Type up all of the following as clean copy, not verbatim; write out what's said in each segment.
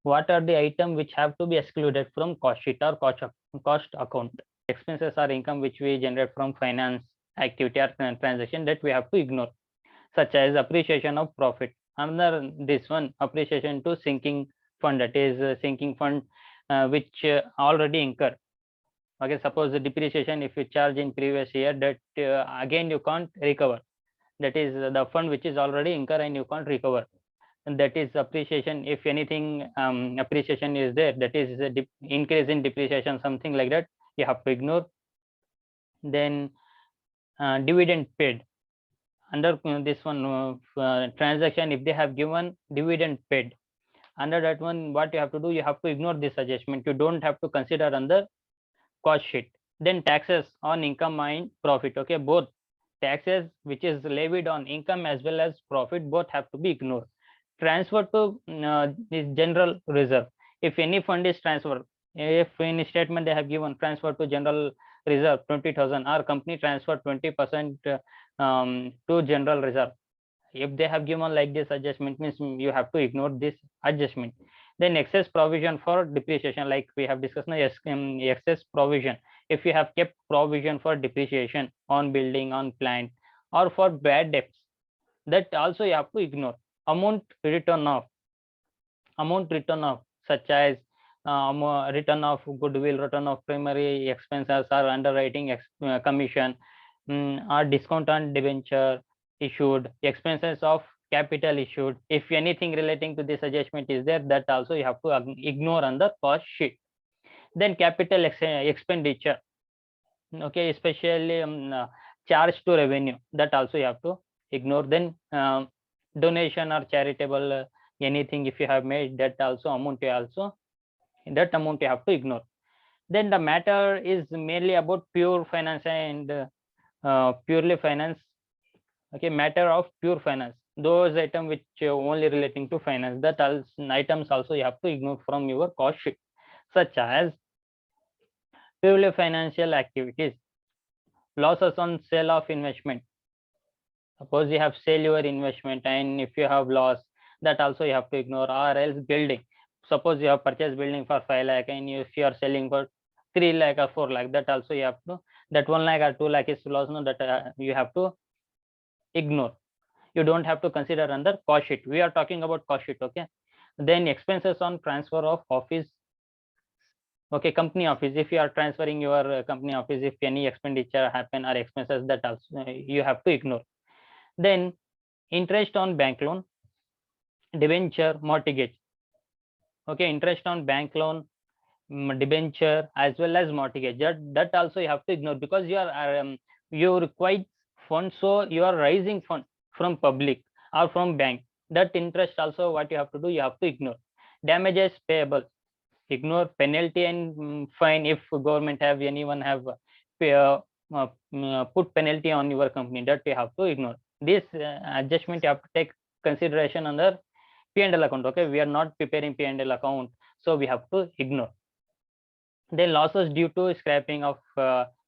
What are the items which have to be excluded from cost sheet or cost account? Expenses are income which we generate from finance activity or transaction that we have to ignore, such as appreciation of profit. Another this one, appreciation to sinking fund, that is sinking fund which already incur. Okay, suppose the depreciation if you charge in previous year, that again you can't recover. That is the fund which is already incur and you can't recover. And that is appreciation. If anything appreciation is there, that is a increase in depreciation, something like that, you have to ignore. Then dividend paid, under this one transaction, if they have given dividend paid, under that one what you have to do, you have to ignore this adjustment. You don't have to consider under cost sheet. Then taxes on income and profit. Okay, both taxes which is levied on income as well as profit, both have to be ignored. Transfer to this general reserve. If any fund is transferred, if in statement they have given transfer to general reserve 20,000, or company transfer 20% to general reserve, if they have given like this adjustment, means you have to ignore this adjustment. Then excess provision for depreciation, like we have discussed now, yes, excess provision. If you have kept provision for depreciation on building, on plant, or for bad debts, that also you have to ignore. Amount written off, such as return of goodwill, return of primary expenses, or underwriting commission, or discount on debenture issued, expenses of capital issued. If anything relating to this adjustment is there, that also you have to ignore on the cost sheet. Then capital expenditure, okay, especially charge to revenue, that also you have to ignore. Then donation or charitable anything if you have made, that also amount you have to ignore. Then the matter is mainly about pure finance and purely finance. Okay, matter of pure finance, those items which only relating to finance, that items also you have to ignore from your cost sheet, such as purely financial activities, losses on sale of investment. Suppose you have sell your investment and if you have loss, that also you have to ignore. Or else building, suppose you have purchased building for 5 lakh and if you are selling for 3 lakh or 4 lakh, that also you have to, that 1 lakh or 2 lakh is loss, no, that you have to ignore. You don't have to consider under cost sheet. We are talking about cost sheet. Okay, then expenses on transfer of office. Okay, company office, if you are transferring your company office, if any expenditure happen or expenses, that also you have to ignore. Then interest on bank loan, debenture, mortgage. Okay, interest on bank loan, debenture, as well as mortgage, that also you have to ignore, because you require fund, so you are raising fund from public or from bank. That interest also what you have to do, you have to ignore. Damages payable, ignore. Penalty and fine, if government have anyone have put penalty on your company, that you have to ignore. This adjustment you have to take consideration under P&L account. Okay, we are not preparing P&L account, so we have to ignore. Then losses due to scrapping of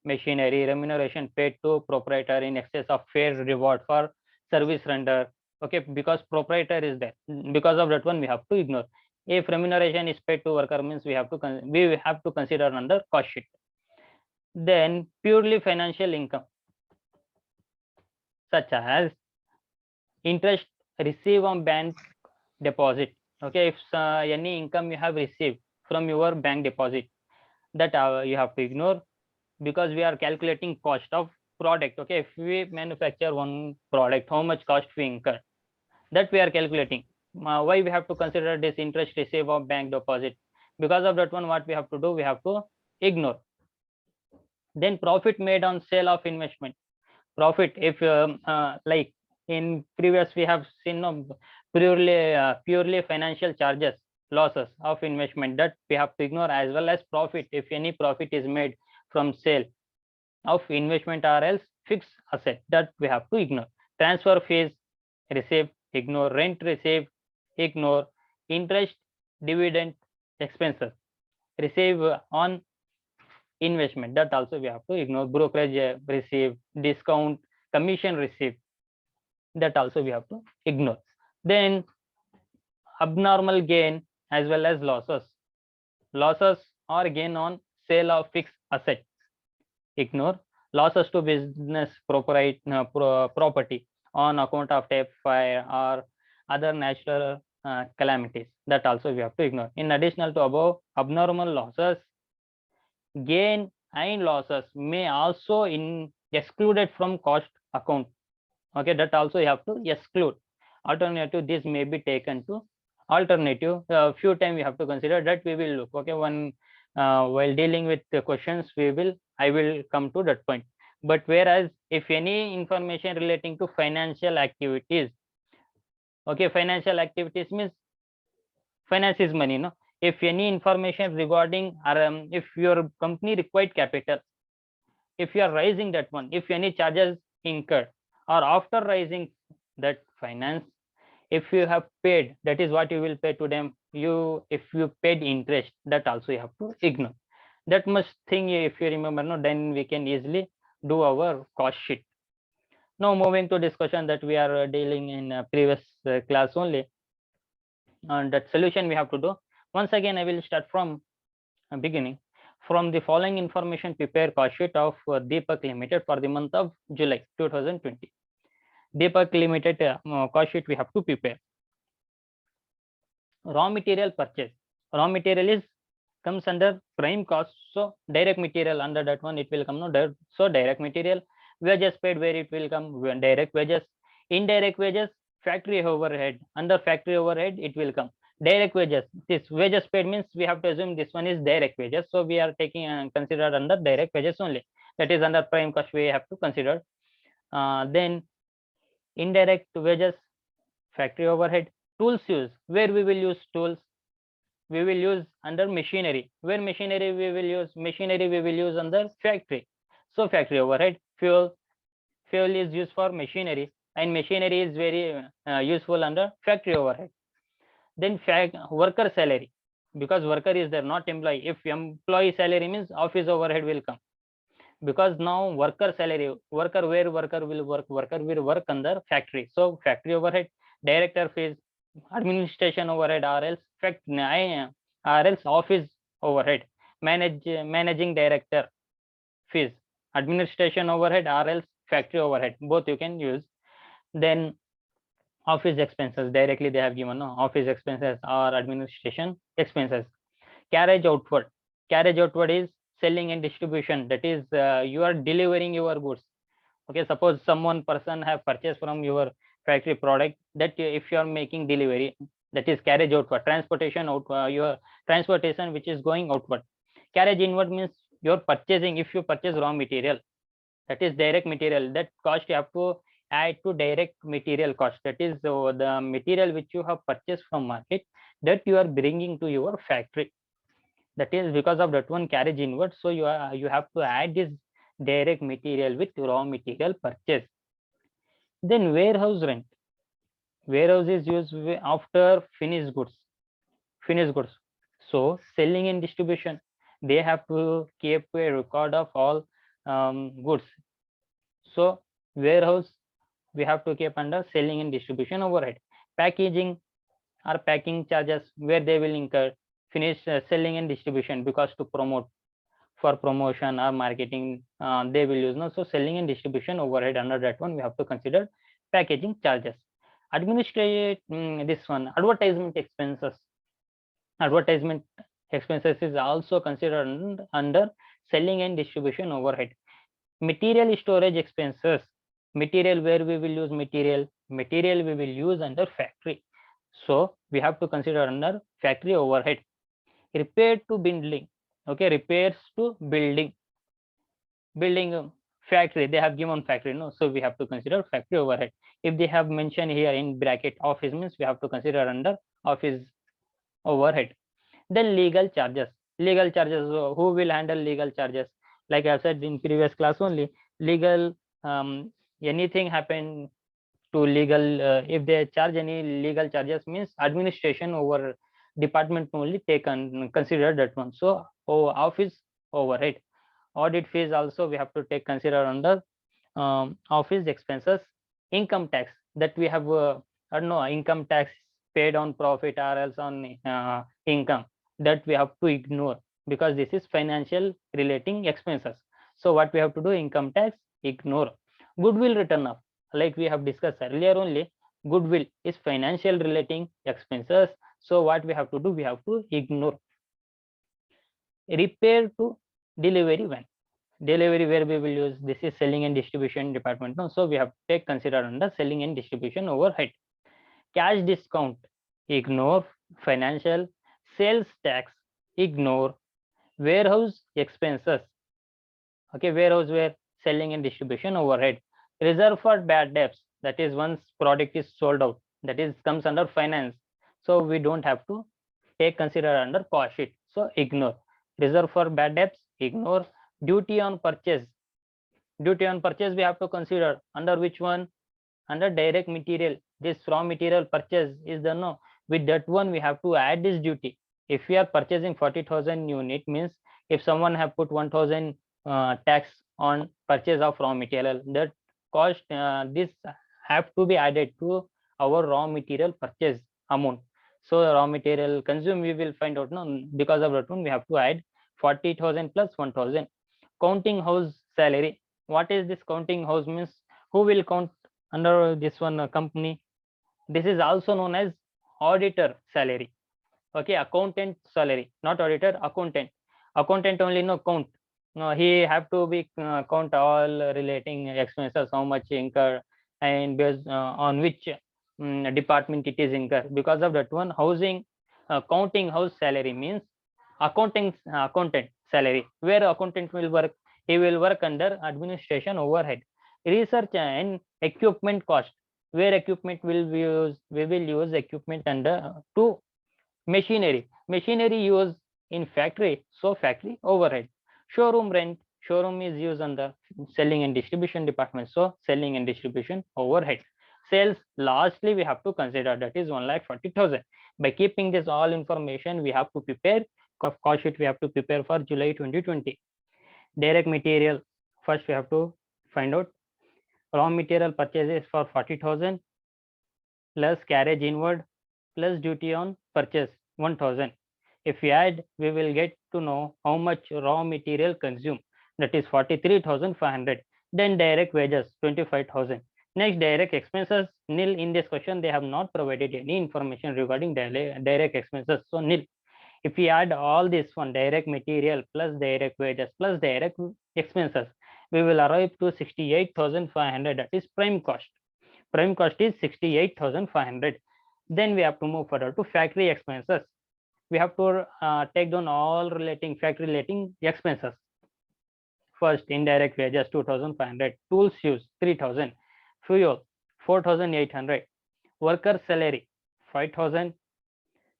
machinery, remuneration paid to proprietor in excess of fair reward for service render. Okay, because proprietor is there, because of that one we have to ignore. If remuneration is paid to worker, means we have to consider under cost sheet. Then purely financial income, such as interest received on bank deposit. Okay, if any income you have received from your bank deposit, that you have to ignore, because we are calculating cost of product. Okay, if we manufacture one product, how much cost we incur, that we are calculating. Why we have to consider this interest received of bank deposit? Because of that one, what we have to do, we have to ignore. Then profit made on sale of investment. Profit, if like in previous we have seen purely financial charges, losses of investment, that we have to ignore, as well as profit, if any profit is made from sale of investment or else fixed asset, that we have to ignore. Transfer fees received, ignore. Rent received, ignore. Interest, dividend, expenses receive on investment, that also we have to ignore. Brokerage received, discount, commission received, that also we have to ignore. Then abnormal gain as well as losses. Losses or gain on sale of fixed assets. Ignore losses to business property on account of theft, fire, or other natural calamities. That also we have to ignore. In addition to above abnormal losses, gain and losses may also excluded from cost account. Okay, that also you have to exclude. Alternative, this may be taken to alternative. Few time we have to consider that we will look. Okay, one while dealing with the questions, I will come to that point. But whereas if any information relating to financial activities, okay, financial activities means finance is money, no? If any information regarding if your company required capital, if you are raising that one, if any charges incurred, or after raising that finance, if you have paid, that is what you will pay to them. If you paid interest, that also you have to ignore. That much thing, if you remember, no, then we can easily do our cost sheet. Now moving to discussion that we are dealing in previous class only, and that solution we have to do. Once again, I will start from beginning. From the following information, prepare cost sheet of Deepak Limited for the month of July 2020. Deepak Limited cost sheet we have to prepare. Raw material purchase. Raw material is comes under prime cost, so direct material under that one it will come. No, so direct material. Wages paid, where it will come, direct wages. Indirect wages, factory overhead. Under factory overhead it will come direct wages. This wages paid means we have to assume this one is direct wages, so we are taking considered under direct wages only. That is under prime cost we have to consider. Then indirect wages, factory overhead. Tools use, where we will use tools, we will use under machinery. Where machinery we will use, machinery we will use under factory. So factory overhead. Fuel is used for machinery, and machinery is very useful under factory overhead. Then worker salary, because worker is there, not employee. If employee salary means office overhead will come, because now worker salary, worker will work under factory, so factory overhead. Director fees, administration overhead, or else office overhead. Managing director fees, administration overhead, or else factory overhead, both you can use. Then office expenses, directly they have given, no, office expenses or administration expenses. Carriage outward is selling and distribution, that is you are delivering your goods. Okay, suppose someone person have purchased from your factory product, that if you are making delivery, that is carriage outward. Transportation outward, your transportation which is going outward. Carriage inward means you're purchasing. If you purchase raw material, that is direct material, that cost you have to add to direct material cost. That is the material which you have purchased from market, that you are bringing to your factory. That is because of that one carriage inward, so you have to add this direct material with raw material purchase. Then warehouse rent. Warehouse is used after finished goods. So selling and distribution, they have to keep a record of all goods. So warehouse we have to keep under selling and distribution overhead. Packaging or packing charges, where they will incur finish selling and distribution, because to promote, for promotion or marketing they will use, no, so selling and distribution overhead, under that one we have to consider packaging charges. Administrate this one, advertisement expenses. Advertisement expenses is also considered under selling and distribution overhead. Material storage expenses, material, where we will use material we will use under factory, so we have to consider under factory overhead. Repair to building, okay, repairs to building factory, they have given factory, no, so we have to consider factory overhead. If they have mentioned here in bracket office means we have to consider under office overhead. Then legal charges, who will handle legal charges? Like I said in previous class only, legal, anything happen to legal, if they charge any legal charges means administration over department only taken consider that one, so office overhead. Audit fees also we have to take consider under office expenses. Income tax, that we have I don't know, income tax paid on profit or else on income, that we have to ignore, because this is financial relating expenses. So what we have to do, income tax, ignore. Goodwill written off, like we have discussed earlier only, goodwill is financial relating expenses. So what we have to do, we have to ignore. Repair to delivery van, delivery where we will use, this is selling and distribution department, no? So we have to take consider under selling and distribution overhead. Cash discount, ignore. Financial, sales tax, ignore. Warehouse expenses, okay, warehouse where selling and distribution overhead. Reserve for bad debts, that is once product is sold out, that is comes under finance, so we don't have to take consider under cost sheet, so ignore. Reserve for bad debts, ignore. Duty on purchase, duty on purchase we have to consider under which one, under direct material. This raw material purchase is the, no, with that one we have to add this duty. If we are purchasing 40,000 unit, means if someone have put 1,000 tax on purchase of raw material, that cost, this have to be added to our raw material purchase amount. So the raw material consume, we will find out, no, because of that one we have to add 40,000 plus 1,000. Counting house salary, what is this counting house, means who will count under this one company? This is also known as auditor salary, okay, accountant salary, not auditor, accountant. Accountant only no count, no, he have to be count all relating expenses, how much incur, and based on which department it is incur. Because of that one, housing, counting house salary means accountant salary, where accountant will work, he will work under administration overhead. Research and equipment cost, where equipment will be used, we will use equipment under to machinery, machinery used in factory, so factory overhead. Showroom rent, showroom is used under selling and distribution department, so selling and distribution overhead. Sales, lastly we have to consider, that is 1,40,000. By keeping this all information, we have to prepare cost sheet, we have to prepare for July 2020. Direct material, first we have to find out raw material purchases for 40,000 plus carriage inward plus duty on purchase 1,000. If we add, we will get to know how much raw material consumed, that is 43,500. Then direct wages 25,000. Next, direct expenses nil. In this question they have not provided any information regarding direct expenses, so nil. If we add all this one, direct material plus direct wages plus direct expenses, we will arrive to 68,500, that is prime cost. Prime cost is 68,500. Then we have to move further to factory expenses. We have to take down all relating factory relating expenses. First, indirect wages 2,500, tools use 3,000, fuel 4,800, worker salary 5,000,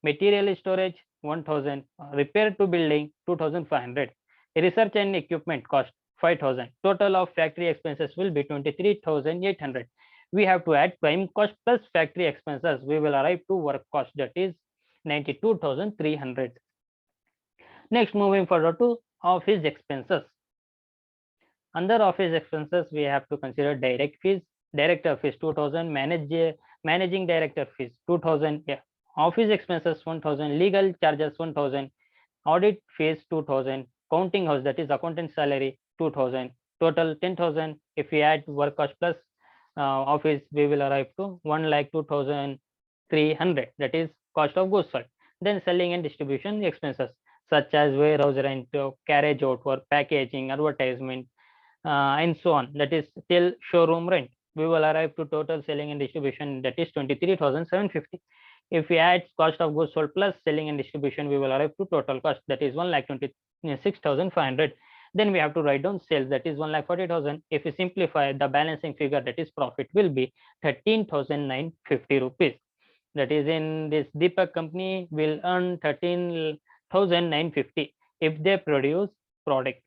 material storage 1,000, repair to building 2,500, research and equipment cost 5,000. Total of factory expenses will be 23,800. We have to add prime cost plus factory expenses, we will arrive to work cost, that is 92,300. Next, moving further to office expenses. Under office expenses, we have to consider direct fees, director fees 2,000, managing director fees 2,000, office expenses 1,000, legal charges 1,000, audit fees 2,000, counting house, that is accountant salary 2,000, total 10,000. If we add work cost plus office, we will arrive to 1,02,300, that is cost of goods sold. Then selling and distribution expenses such as warehouse rent, carriage outward, packaging, advertisement, and so on, that is till showroom rent. We will arrive to total selling and distribution, that is 23,750. If we add cost of goods sold plus selling and distribution, we will arrive to total cost, that is 1,26,500. Then we have to write down sales, that is 1,40,000. If we simplify, the balancing figure, that is profit, will be 13,950 rupees. That is, in this Deepak company will earn 13,950 if they produce product.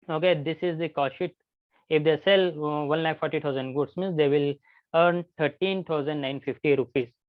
Okay, this is the cost sheet. If they sell 1,40,000 goods, means they will earn 13,950 rupees.